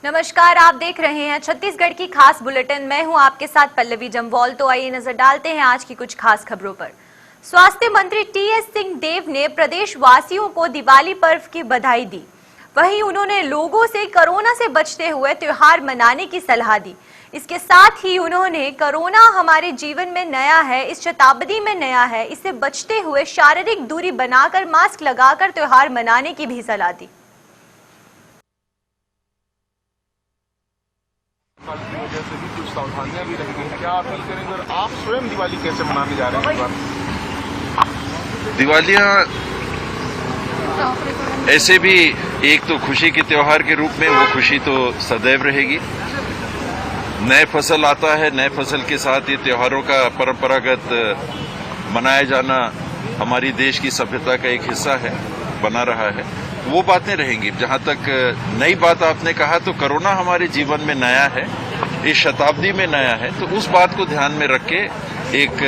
नमस्कार, आप देख रहे हैं छत्तीसगढ़ की खास बुलेटिन। मैं हूं आपके साथ पल्लवी जम्वाल। तो आइए नजर डालते हैं आज की कुछ खास खबरों पर। स्वास्थ्य मंत्री टीएस सिंहदेव ने प्रदेश वासियों को दिवाली पर्व की बधाई दी। वहीं उन्होंने लोगों से कोरोना से बचते हुए त्योहार मनाने की सलाह दी। इसके साथ ही उन्होंने कोरोना हमारे जीवन में नया है, इस शताब्दी में नया है, इससे बचते हुए शारीरिक दूरी बनाकर मास्क लगाकर त्योहार मनाने की भी सलाह दी। की वजह से भी कुछ सावधानियां भी रहेंगी। क्या अपील करेंगे और आप स्वयं दिवाली कैसे मनाने जा रहे हैं? दिवालियां ऐसे भी एक तो खुशी के त्योहार के रूप में, वो खुशी तो सदैव रहेगी। नए फसल आता है, नए फसल के साथ ये त्योहारों का परंपरागत मनाया जाना हमारी देश की सभ्यता का एक हिस्सा है, बना रहा है। वो बातें रहेंगी। जहां तक नई बात आपने कहा, तो कोरोना हमारे जीवन में नया है, इस शताब्दी में नया है, तो उस बात को ध्यान में रख के एक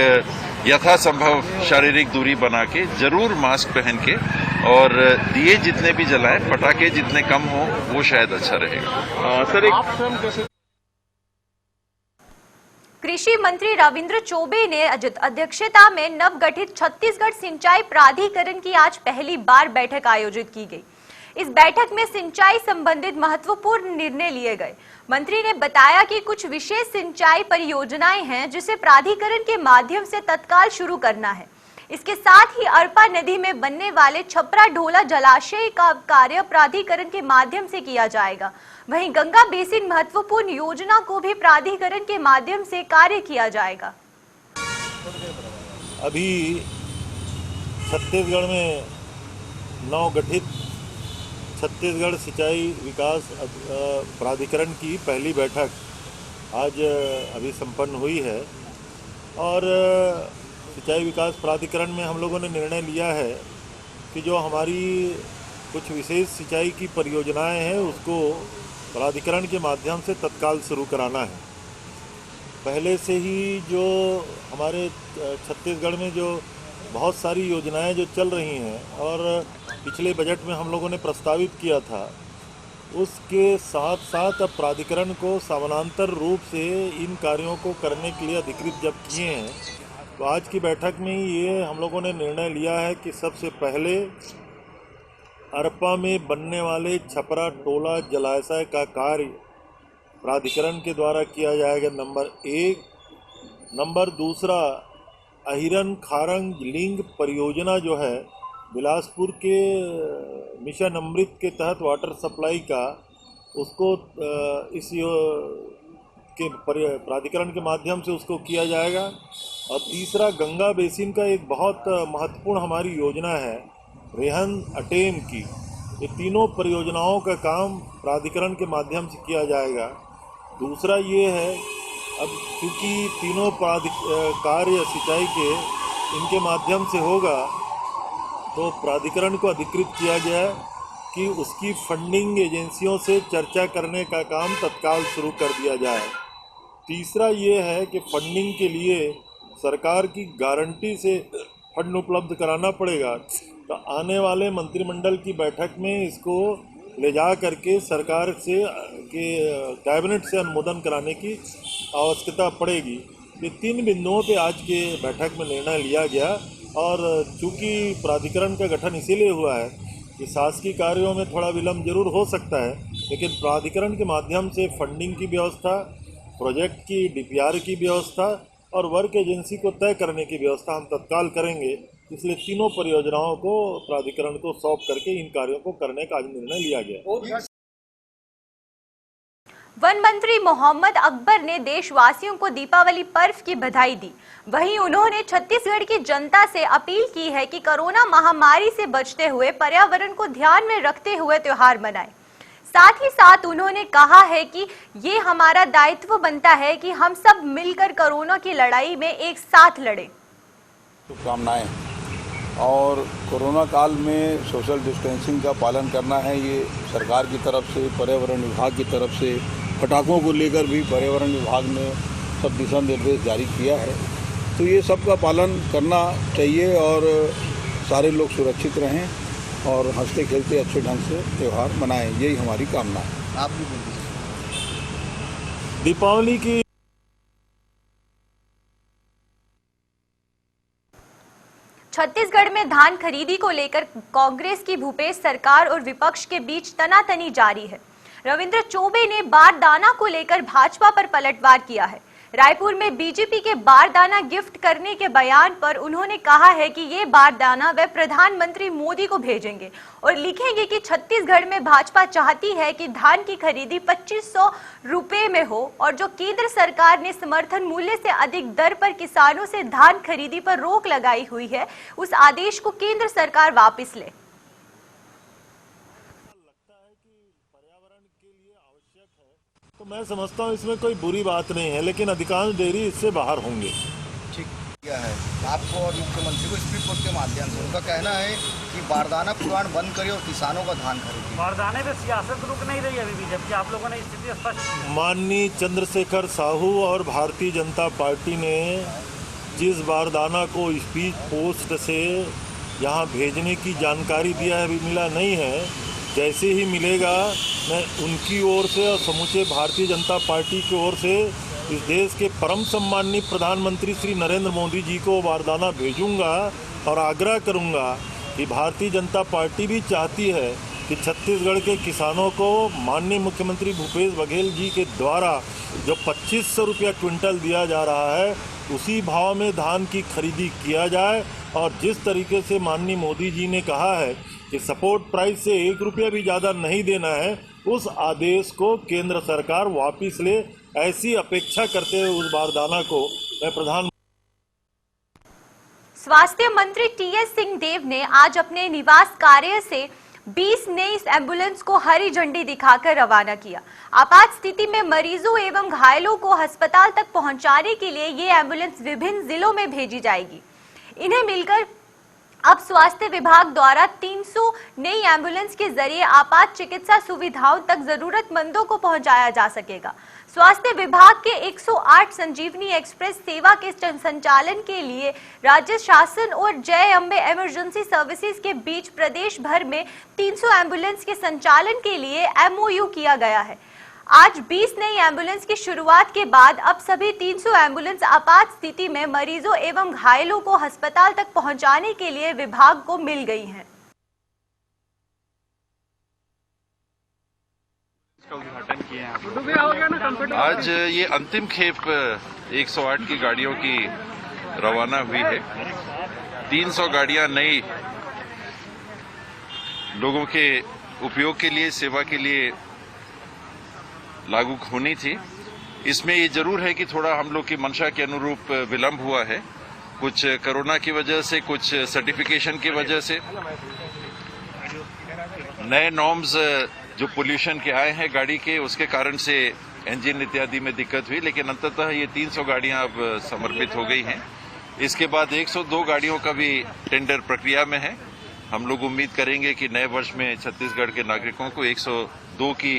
यथासंभव शारीरिक दूरी बना के, जरूर मास्क पहन के, और दिए जितने भी जलाएं, पटाखे जितने कम हो, वो शायद अच्छा रहेगा। सर, आप स्वयं कैसे? कृषि मंत्री रविंद्र चौबे ने अध्यक्षता में नवगठित छत्तीसगढ़ सिंचाई प्राधिकरण की आज पहली बार बैठक आयोजित की गई। इस बैठक में सिंचाई संबंधित महत्वपूर्ण निर्णय लिए गए। मंत्री ने बताया कि कुछ विशेष सिंचाई परियोजनाएं हैं जिसे प्राधिकरण के माध्यम से तत्काल शुरू करना है। इसके साथ ही अरपा नदी में बनने वाले छपरा ढोला जलाशय का कार्य प्राधिकरण के माध्यम से किया जाएगा। वहीं गंगा बेसिन महत्वपूर्ण योजना को भी प्राधिकरण के माध्यम से कार्य किया जाएगा। अभी छत्तीसगढ़ में नवगठित छत्तीसगढ़ सिंचाई विकास प्राधिकरण की पहली बैठक आज अभी संपन्न हुई है और सिंचाई विकास प्राधिकरण में हम लोगों ने निर्णय लिया है कि जो हमारी कुछ विशेष सिंचाई की परियोजनाएं हैं उसको प्राधिकरण के माध्यम से तत्काल शुरू कराना है। पहले से ही जो हमारे छत्तीसगढ़ में जो बहुत सारी योजनाएं जो चल रही हैं और पिछले बजट में हम लोगों ने प्रस्तावित किया था, उसके साथ साथ अब प्राधिकरण को समानांतर रूप से इन कार्यों को करने के लिए अधिकृत जब किए हैं, तो आज की बैठक में ये हम लोगों ने निर्णय लिया है कि सबसे पहले अरपा में बनने वाले छपरा टोला जलाशय का कार्य प्राधिकरण के द्वारा किया जाएगा, नंबर 1। नंबर 2, अहिरन खारंग लिंग परियोजना जो है बिलासपुर के मिशन अमृत के तहत वाटर सप्लाई का, उसको इस के प्राधिकरण के माध्यम से उसको किया जाएगा। और तीसरा, गंगा बेसिन का एक बहुत महत्वपूर्ण हमारी योजना है रेहन अटेम की। ये तीनों परियोजनाओं का काम प्राधिकरण के माध्यम से किया जाएगा। दूसरा ये है, अब क्योंकि तीनों कार्य सिंचाई के इनके माध्यम से होगा, तो प्राधिकरण को अधिकृत किया गया है कि उसकी फंडिंग एजेंसियों से चर्चा करने का काम तत्काल शुरू कर दिया जाए। तीसरा ये है कि फंडिंग के लिए सरकार की गारंटी से फंड उपलब्ध कराना पड़ेगा, तो आने वाले मंत्रिमंडल की बैठक में इसको ले जा करके सरकार से के कैबिनेट से अनुमोदन कराने की आवश्यकता पड़ेगी। ये 3 बिंदुओं पे आज के बैठक में निर्णय लिया गया। और चूँकि प्राधिकरण का गठन इसीलिए हुआ है कि शासकीय कार्यों में थोड़ा विलम्ब जरूर हो सकता है, लेकिन प्राधिकरण के माध्यम से फंडिंग की व्यवस्था, प्रोजेक्ट की डीपीआर की व्यवस्था और वर्क एजेंसी को तय करने की व्यवस्था हम तत्काल करेंगे। इसलिए तीनों परियोजनाओं को प्राधिकरण को सौंप करके इन कार्यों को करने का आज निर्णय लिया गया। वन मंत्री मोहम्मद अकबर ने देशवासियों को दीपावली पर्व की बधाई दी। वहीं उन्होंने छत्तीसगढ़ की जनता से अपील की है कि कोरोना महामारी से बचते हुए पर्यावरण को ध्यान में रखते हुए त्योहार मनाएं। साथ ही साथ उन्होंने कहा है कि ये हमारा दायित्व बनता है कि हम सब मिलकर कोरोना की लड़ाई में एक साथ लड़ें। शुभकामनाएं। और कोरोना काल में सोशल डिस्टेंसिंग का पालन करना है, ये सरकार की तरफ से, पर्यावरण विभाग की तरफ से। पटाखों को लेकर भी पर्यावरण विभाग ने सब दिशा निर्देश जारी किया है, तो ये सब का पालन करना चाहिए और सारे लोग सुरक्षित रहें और हंसते खेलते अच्छे ढंग से त्यौहार मनाएं, यही हमारी कामना है। आप भी बोलिए। दीपावली की छत्तीसगढ़ में धान खरीदी को लेकर कांग्रेस की भूपेश सरकार और विपक्ष के बीच तनातनी जारी है। रविंद्र चौबे ने बारदाना को लेकर भाजपा पर पलटवार किया है। रायपुर में बीजेपी के बारदाना गिफ्ट करने के बयान पर उन्होंने कहा है कि ये बारदाना वे प्रधानमंत्री मोदी को भेजेंगे और लिखेंगे कि छत्तीसगढ़ में भाजपा चाहती है कि धान की खरीदी 2500 रुपए में हो और जो केंद्र सरकार ने समर्थन मूल्य से अधिक दर पर किसानों से धान खरीदी पर रोक लगाई हुई है, उस आदेश को केंद्र सरकार वापस ले। तो मैं समझता हूँ इसमें कोई बुरी बात नहीं है, लेकिन अधिकांश डेयरी इससे बाहर होंगे। ठीक किया है आपको और मुख्यमंत्री को स्पीड पोस्ट के माध्यम से। उनका कहना है कि बारदाना पुराण बंद करिए और किसानों का धान खरीदिए। बारदाने पे सियासत रुक नहीं रही अभी भी, जबकि आप लोगों ने स्थिति स्पष्ट की है। माननीय चंद्रशेखर साहू और भारतीय जनता पार्टी ने जिस बारदाना को स्पीड पोस्ट से यहाँ भेजने की जानकारी दिया है, अभी मिला नहीं है। जैसे ही मिलेगा मैं उनकी ओर से और समूचे भारतीय जनता पार्टी की ओर से इस देश के परम सम्माननीय प्रधानमंत्री श्री नरेंद्र मोदी जी को बारदाना भेजूंगा और आग्रह करूंगा कि भारतीय जनता पार्टी भी चाहती है कि छत्तीसगढ़ के किसानों को माननीय मुख्यमंत्री भूपेश बघेल जी के द्वारा जो 2500 रुपया क्विंटल दिया जा रहा है, उसी भाव में धान की खरीदी किया जाए। और जिस तरीके से माननीय मोदी जी ने कहा है कि सपोर्ट प्राइस से 1 रुपया भी ज़्यादा नहीं देना है, उस आदेश को केंद्र सरकार वापस ले, ऐसी अपेक्षा करते हुए उस बारदाना को मैं प्रधान। स्वास्थ्य मंत्री टीएस सिंहदेव ने आज अपने निवास कार्य से 20 नई एम्बुलेंस को हरी झंडी दिखाकर रवाना किया। आपात स्थिति में मरीजों एवं घायलों को अस्पताल तक पहुंचाने के लिए ये एम्बुलेंस विभिन्न जिलों में भेजी जाएगी। इन्हें मिलकर अब स्वास्थ्य विभाग द्वारा 300 नई एम्बुलेंस के जरिए आपात चिकित्सा सुविधाओं तक जरूरतमंदों को पहुंचाया जा सकेगा। स्वास्थ्य विभाग के 108 संजीवनी एक्सप्रेस सेवा के संचालन के लिए राज्य शासन और जय अम्बे इमरजेंसी सर्विसेज के बीच प्रदेश भर में 300 एम्बुलेंस के संचालन के लिए MOU किया गया है। आज 20 नई एम्बुलेंस की शुरुआत के बाद अब सभी 300 एम्बुलेंस आपात स्थिति में मरीजों एवं घायलों को अस्पताल तक पहुंचाने के लिए विभाग को मिल गई हैं। आज ये अंतिम खेप 108 की गाड़ियों की रवाना हुई है। 300 गाड़ियां नई लोगों के उपयोग के लिए, सेवा के लिए लागू होनी थी। इसमें ये जरूर है कि थोड़ा हम लोग की मंशा के अनुरूप विलंब हुआ है, कुछ कोरोना की वजह से, कुछ सर्टिफिकेशन की वजह से, नए नॉर्म्स जो पोल्यूशन के आए हैं गाड़ी के, उसके कारण से इंजन इत्यादि में दिक्कत हुई। लेकिन अंततः ये 300 गाड़ियां अब समर्पित हो गई हैं। इसके बाद 102 गाड़ियों का भी टेंडर प्रक्रिया में है। हम लोग उम्मीद करेंगे कि नए वर्ष में छत्तीसगढ़ के नागरिकों को 102 की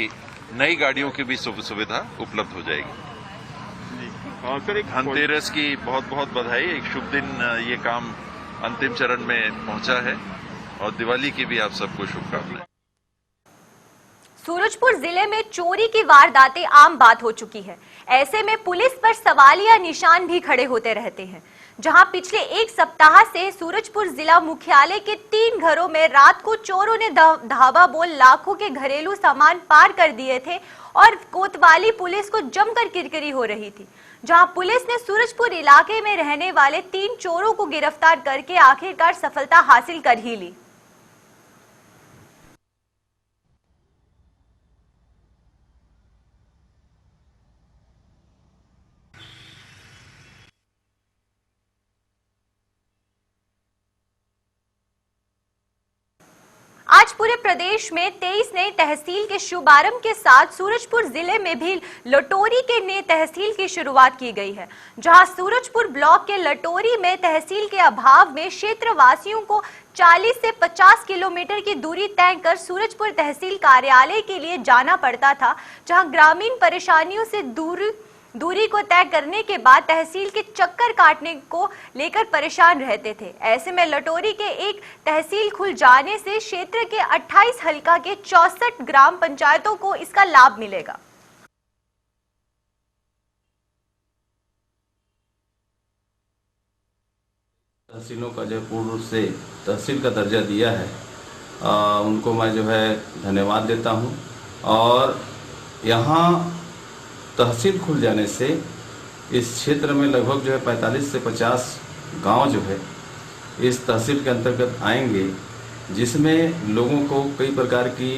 नई गाड़ियों की भी सुविधा उपलब्ध हो जाएगी। सर, एक धनतेरस की बहुत बहुत बधाई। एक शुभ दिन ये काम अंतिम चरण में पहुंचा है और दिवाली की भी आप सबको शुभकामनाएं। सूरजपुर जिले में चोरी की वारदातें आम बात हो चुकी है। ऐसे में पुलिस पर सवालिया निशान भी खड़े होते रहते हैं। जहां पिछले एक सप्ताह से सूरजपुर जिला मुख्यालय के 3 घरों में रात को चोरों ने धावा बोल लाखों के घरेलू सामान पार कर दिए थे और कोतवाली पुलिस को जमकर किरकिरी हो रही थी। जहां पुलिस ने सूरजपुर इलाके में रहने वाले 3 चोरों को गिरफ्तार करके आखिरकार सफलता हासिल कर ही ली। आज पूरे प्रदेश में 23 नई तहसील के शुभारंभ के साथ सूरजपुर जिले में भी लटोरी के नए तहसील की शुरुआत की गई है। जहां सूरजपुर ब्लॉक के लटोरी में तहसील के अभाव में क्षेत्रवासियों को 40 से 50 किलोमीटर की दूरी तय कर सूरजपुर तहसील कार्यालय के लिए जाना पड़ता था। जहां ग्रामीण परेशानियों से दूरी को तय करने के बाद तहसील के चक्कर काटने को लेकर परेशान रहते थे। ऐसे में लटोरी के एक तहसील खुल जाने से क्षेत्र के 28 हल्का के 64 ग्राम पंचायतों को इसका लाभ मिलेगा। तहसीलों का जो पूर्ण रूप से तहसील का दर्जा दिया है उनको मैं जो है धन्यवाद देता हूं। और यहाँ तहसील खुल जाने से इस क्षेत्र में लगभग जो है 45 से 50 गांव जो है इस तहसील के अंतर्गत आएंगे, जिसमें लोगों को कई प्रकार की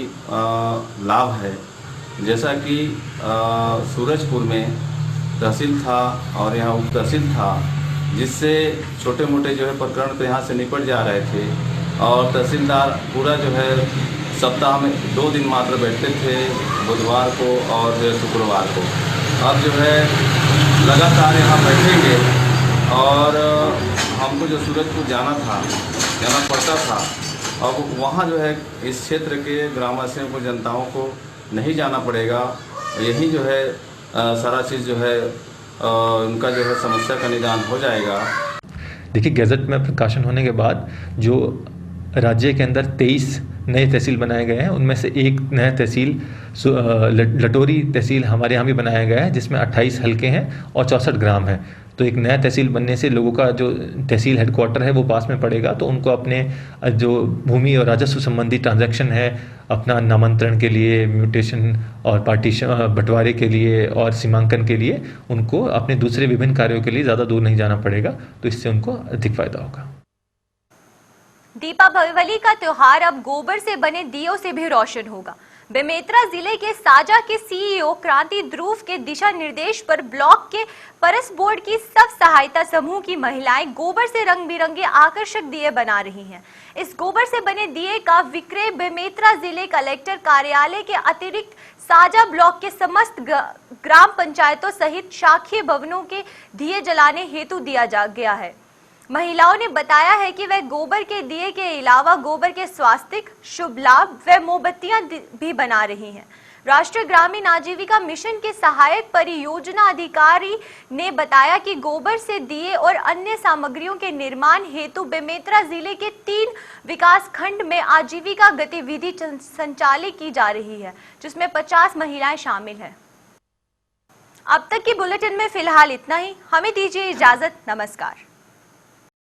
लाभ है। जैसा कि सूरजपुर में तहसील था और यहाँ उप तहसील था, जिससे छोटे मोटे जो है प्रकरण तो यहाँ से निपट जा रहे थे और तहसीलदार पूरा जो है सप्ताह में 2 दिन मात्र बैठते थे, बुधवार को और शुक्रवार को। अब जो है लगातार यहाँ बैठेंगे और हमको जो सूरजपुर जाना पड़ता था, अब वहाँ जो है इस क्षेत्र के ग्रामवासियों को, जनताओं को नहीं जाना पड़ेगा। यही जो है सारा चीज़ जो है उनका जो है समस्या का निदान हो जाएगा। देखिए, गैजेट में प्रकाशन होने के बाद जो राज्य के अंदर 23 नए तहसील बनाए गए हैं, उनमें से एक नया तहसील लटोरी तहसील हमारे यहाँ भी बनाया गया है, जिसमें 28 हलके हैं और 64 ग्राम हैं। तो एक नया तहसील बनने से लोगों का जो तहसील हेडक्वार्टर है वो पास में पड़ेगा, तो उनको अपने जो भूमि और राजस्व संबंधी ट्रांजैक्शन है, अपना नामांतरण के लिए, म्यूटेशन और पार्टीशन बंटवारे के लिए और सीमांकन के लिए उनको अपने दूसरे विभिन्न कार्यों के लिए ज़्यादा दूर नहीं जाना पड़ेगा, तो इससे उनको अधिक फायदा होगा। दीपावली का त्योहार अब गोबर से बने दियों से भी रोशन होगा। बेमेतरा जिले के साजा के सीईओ क्रांति ध्रुव के दिशा निर्देश पर ब्लॉक के परस बोर्ड की सब सहायता समूह की महिलाएं गोबर से रंग बिरंगे आकर्षक दिए बना रही हैं। इस गोबर से बने दिए का विक्रय बेमेतरा जिले कलेक्टर कार्यालय के अतिरिक्त साजा ब्लॉक के समस्त ग्राम पंचायतों सहित शाखीय भवनों के दिए जलाने हेतु दिया गया है। महिलाओं ने बताया है कि वह गोबर के दिए के अलावा गोबर के स्वास्थ्य, शुभ लाभ व मोमबत्तियां भी बना रही हैं। राष्ट्रीय ग्रामीण आजीविका मिशन के सहायक परियोजना अधिकारी ने बताया कि गोबर से दिए और अन्य सामग्रियों के निर्माण हेतु बेमेतरा जिले के 3 विकास खंड में आजीविका गतिविधि संचालित की जा रही है, जिसमें 50 महिलाएं शामिल हैं। अब तक की बुलेटिन में फिलहाल इतना ही। हमें दीजिए इजाजत। नमस्कार।